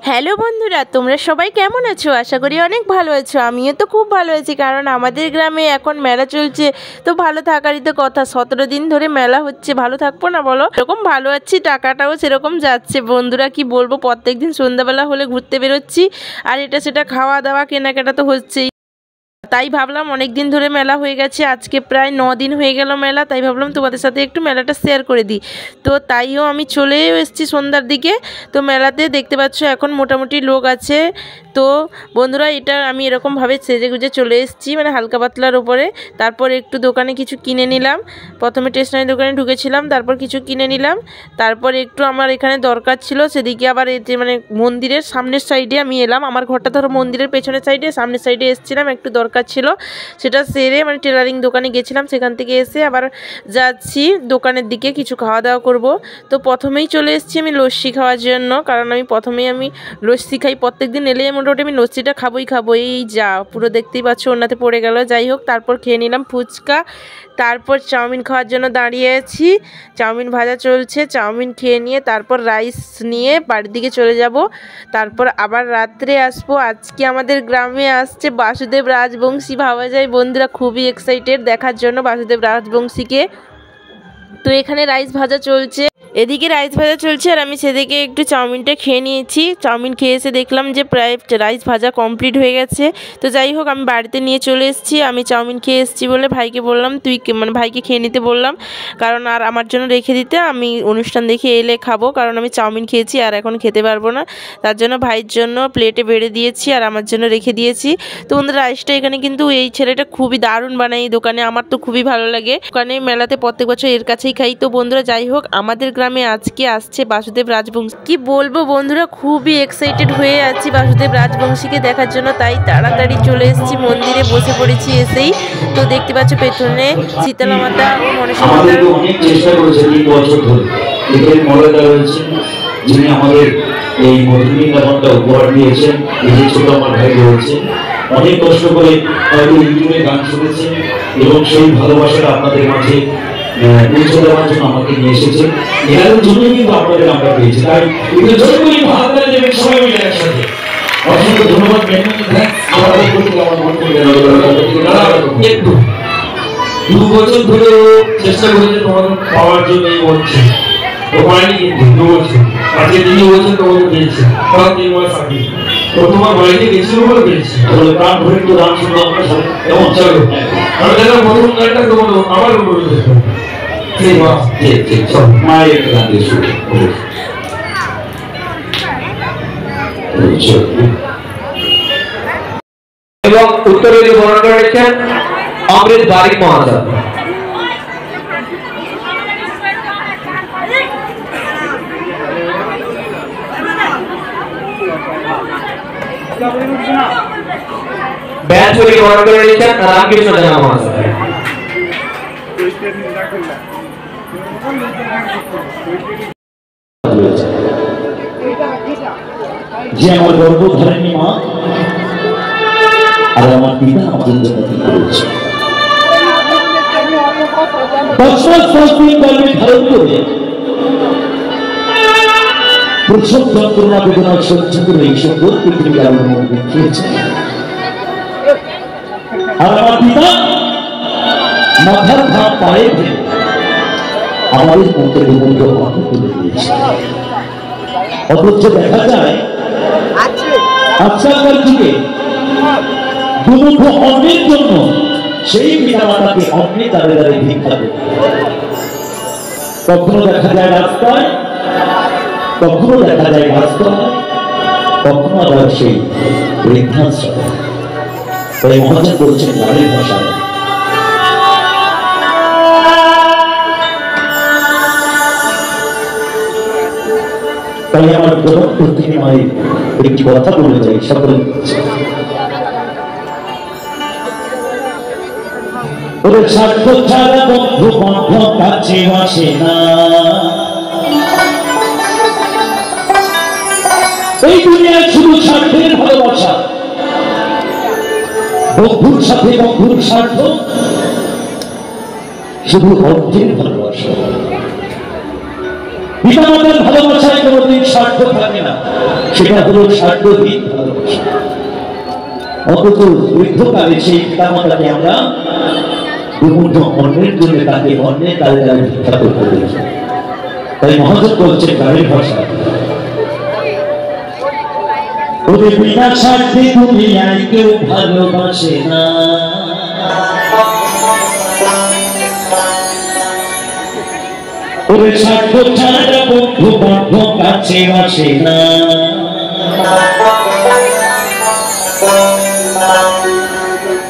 Hello বন্ধুরা, তোমরা সবাই কেমন আছো? আশা করি অনেক ভালো আছো। আমিও তো খুব ভালো আছি, কারণ আমাদের গ্রামে এখন মেলা চলছে। তো ভালো থাকারই তো কথা। 17 দিন ধরে মেলা হচ্ছে, ভালো থাকবো না বলো? এরকম ভালো আছি, টাকাটাও সেরকম যাচ্ছে। বন্ধুরা কি বলবো, প্রত্যেকদিন সন্ধ্যাবেলা হলে ঘুরতে বেরোচ্ছি, আর এটা সেটা খাওয়া দাওয়া কেনাকাটা তো হচ্ছেই। তাই ভাবলাম অনেক দিন ধরে মেলা হয়ে গেছে, আজকে প্রায় 9 দিন হয়ে গেল মেলা। তাই ভাবলাম তোমাদের সাথে একটু মেলাটা শেয়ার করে দিই। তো তাইও আমি চলে এসেছি সন্ধ্যার দিকে। তো মেলাতে দেখতে পাচ্ছ এখন মোটামুটি লোক আছে। তো বন্ধুরা, এটা আমি এরকমভাবে সেজে গুজে চলে এসেছি, মানে হালকা পাতলার উপরে। তারপর একটু দোকানে কিছু কিনে নিলাম। প্রথমে স্টেশনারি দোকানে ঢুকেছিলাম, তারপর কিছু কিনে নিলাম। তারপর একটু আমার এখানে দরকার ছিল, সেদিকে আবার এতে মানে মন্দিরের সামনের সাইডে আমি এলাম। আমার ঘরটা ধরো মন্দিরের পেছনের সাইডে, সামনের সাইডে এসেছিলাম, একটু দরকার ছিল। সেটা সেরে মানে টেলারিং দোকানে গেছিলাম, সেখান থেকে এসে আবার যাচ্ছি দোকানের দিকে, কিছু খাওয়া দাওয়া করব। তো প্রথমেই চলে এসেছি আমি লস্যি খাওয়ার জন্য, কারণ আমি লস্যি খাই প্রত্যেকদিন। এলে মোটামুটি আমি লস্যিটা খাবোই। এই যা পুরো দেখতেই পাচ্ছ ওনাতে পড়ে গেল। যাই হোক, তারপর খেয়ে নিলাম ফুচকা। তারপর চাউমিন খাওয়ার জন্য দাঁড়িয়ে আছি, চাউমিন ভাজা চলছে। চাউমিন খেয়ে নিয়ে তারপর রাইস নিয়ে বাড়ির দিকে চলে যাব। তারপর আবার রাত্রে আসবো। আজকে আমাদের গ্রামে আসছে বাসুদেব রাজবংশী। ভাবা যায় বন্ধুরা, খুবই এক্সাইটেড দেখার জন্য বাসুদেব রাজবংশীকে। তো এখানে রাইস ভাজা চলছে, এদিকে রাইস ভাজা চলছে, আর আমি সেদিকে একটু চাউমিনটা খেয়ে নিয়েছি। চাউমিন খেয়ে এসে দেখলাম যে প্রায় রাইস ভাজা কমপ্লিট হয়ে গেছে। তো যাই হোক, আমি বাড়িতে নিয়ে চলে এসেছি। আমি চাউমিন খেয়ে এসেছি বলে ভাইকে বললাম, মানে ভাইকে খেয়ে নিতে বললাম, কারণ আর আমার জন্য রেখে দিতে। আমি অনুষ্ঠান দেখে এলে খাবো, কারণ আমি চাউমিন খেয়েছি আর এখন খেতে পারবো না। তার জন্য ভাইয়ের জন্য প্লেটে বেড়ে দিয়েছি আর আমার জন্য রেখে দিয়েছি। তো ওদের রাইসটা এখানে কিন্তু এই ছেলেটা খুবই দারুণ বানায় এই দোকানে, আমার তো খুবই ভালো লাগে। দোকানে মেলাতে প্রত্যেক বছর এর কাছেই খাই। তো বন্ধুরা, যাই হোক, আমাদের গ্রামে আজকে আসছে বাসুদেব রাজবংশী। কি বলবো বন্ধুরা, খুবই এক্সাইটেড হয়ে আছি বাসুদেব রাজবংশীকে দেখার জন্য। তাই তাড়াতাড়ি চলে এসেছি মন্দিরে, বসে পড়েছি এসেই। তো দেখতে পাচ্ছ পেছনে শীতলা মাতা ও মনসা মাতার। অনেক চেষ্টা করেছে 3 বছর ধরে, এখানে মর্যাদা রয়েছে, যিনি আমাদের এই মধুমিতাটা উপহার দিয়েছেন। এই যে ছোট আমার ভাই রয়েছে, অনেক কষ্ট করে হয়তো ইউটিউবে গান শুনেছেন এবং সেই ভালোবাসাটা আপনাদের মাঝে পৌঁছে দেওয়ার জন্য আমাকে নিয়ে এসেছে। এর জন্যই কিন্তু আপনাদের আমরা পেয়েছি। তাই এগুলো জন্যই ভালো করে দেবেন সবাই মিলে একসাথে। অসংখ্য ধন্যবাদ। আমাদের প্রতি আমার মন থেকে একটু 2 বছর ধরে চেষ্টা করেছে তোমাদের পাওয়ার জন্য। এই বলছে ও পায়নি, কিন্তু 2 বছর আজকে 3 বছর তোমাদের পেয়েছে। 3 মাস আগে তো তোমার বাড়িতে গেছিল বলে পেয়েছি। তাহলে প্রাণ ভরে একটু গান শুনবো আমরা সবাই, কেমন? চলো, আমি দেখো প্রথম গানটা তোমার আমার উপরে দেখো। ঠিক চল, মায়ের একটা গান দিয়ে শুরু। এবং উত্তরে বর্ণনা করেছেন অমৃত বারিক মহাশয়। ব্যাচ বর্ণনা করেছেন রামকৃষ্ণ জানা মহাশয়। যে আমার গর্ভধারিণী মা আর আমার পিতা আমাদের করেছে। 10 দিন গর্ভে ধারণ করে প্রসব যন্ত্রণা বেদনা সহ্য করে এই সকল পৃথিবী আমার মন দেখিয়েছে। আর আমার পিতা মাথার ঘাম পায়ে ফেলে আমাদের মন্ত্রের মধ্যে অনেক তুলে দিয়েছে। অথচ দেখা যায় আজকালকার যুগে দুমুখ অন্যের জন্য সেই পিতা মাতাকে অন্যে দাঁড়ে দাঁড়িয়ে ভিক্ষা দেয়। কখনো দেখা যায় রাস্তায়, কখনো দেখা যায় রাস্তায়, কখনো আবার সেই বৃদ্ধাশ্রমে। তাই মহাজন বলছেন নারীর ভাষায়, তাই আমার প্রধান প্রতিটি মায়ের একটি কথা বলে যাই সকলে। ওরে স্বার্থ ছাড়া বন্ধু বান্ধব কাছে আসে না, এই দুনিয়ায় শুধু স্বার্থের ভালোবাসা। বন্ধুর সাথে বন্ধুর স্বার্থ, শুধু অর্থের ভালোবাসা। পিতামাতার ভালোবাসায় কোনোদিন স্বার্থ থাকে না। সেটা হলো সার্বজনীন ভালোবাসা। অথচ বৃদ্ধকালে সেই পিতামাতাকে আমরা দুমুঠ অন্যের জন্য তাকে অন্যের কাজে তারা ভিক্ষা করতে দিয়েছে। তাই মহাজন বলছেন গানের ভাষা, ওরে বিনা স্বার্থে দুনিয়ায় কেউ ভালোবাসে না, ওরে স্বার্থ ছাড়া বন্ধু বান্ধব কাছে আসে না,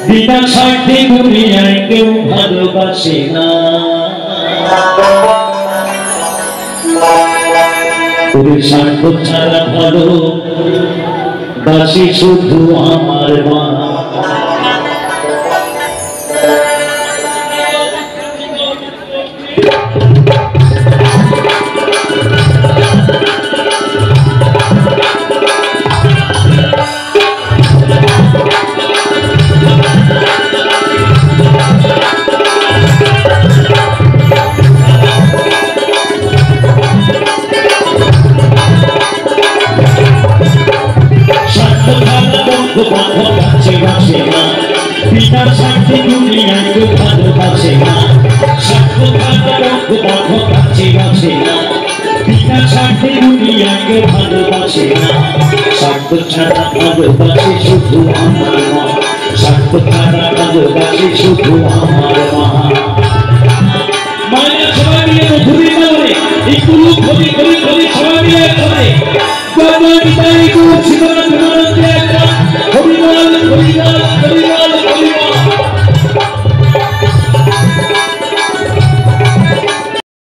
বিনা স্বার্থে দুনিয়ায় কেউ ভালোবাসে না, ওরে স্বার্থ ছাড়া ভালো বাসি শুধু আমার মা। বিনা স্বার্থে দুনিয়ায় কেউ ভালোবাসে না, স্বার্থ ছাড়া বন্ধু কাছে বাসে না, বিনা স্বার্থে দুনিয়ায় কেউ ভালোবাসে না, স্বার্থ ছাড়া ভালোবাসে শুধু আমার মা, স্বার্থ ছাড়া ভালোবাসে শুধু আমার মা। মায়ের সবাই মিলে মধুরী বলে একটু খবি খবি খবি সবাই মিলে করে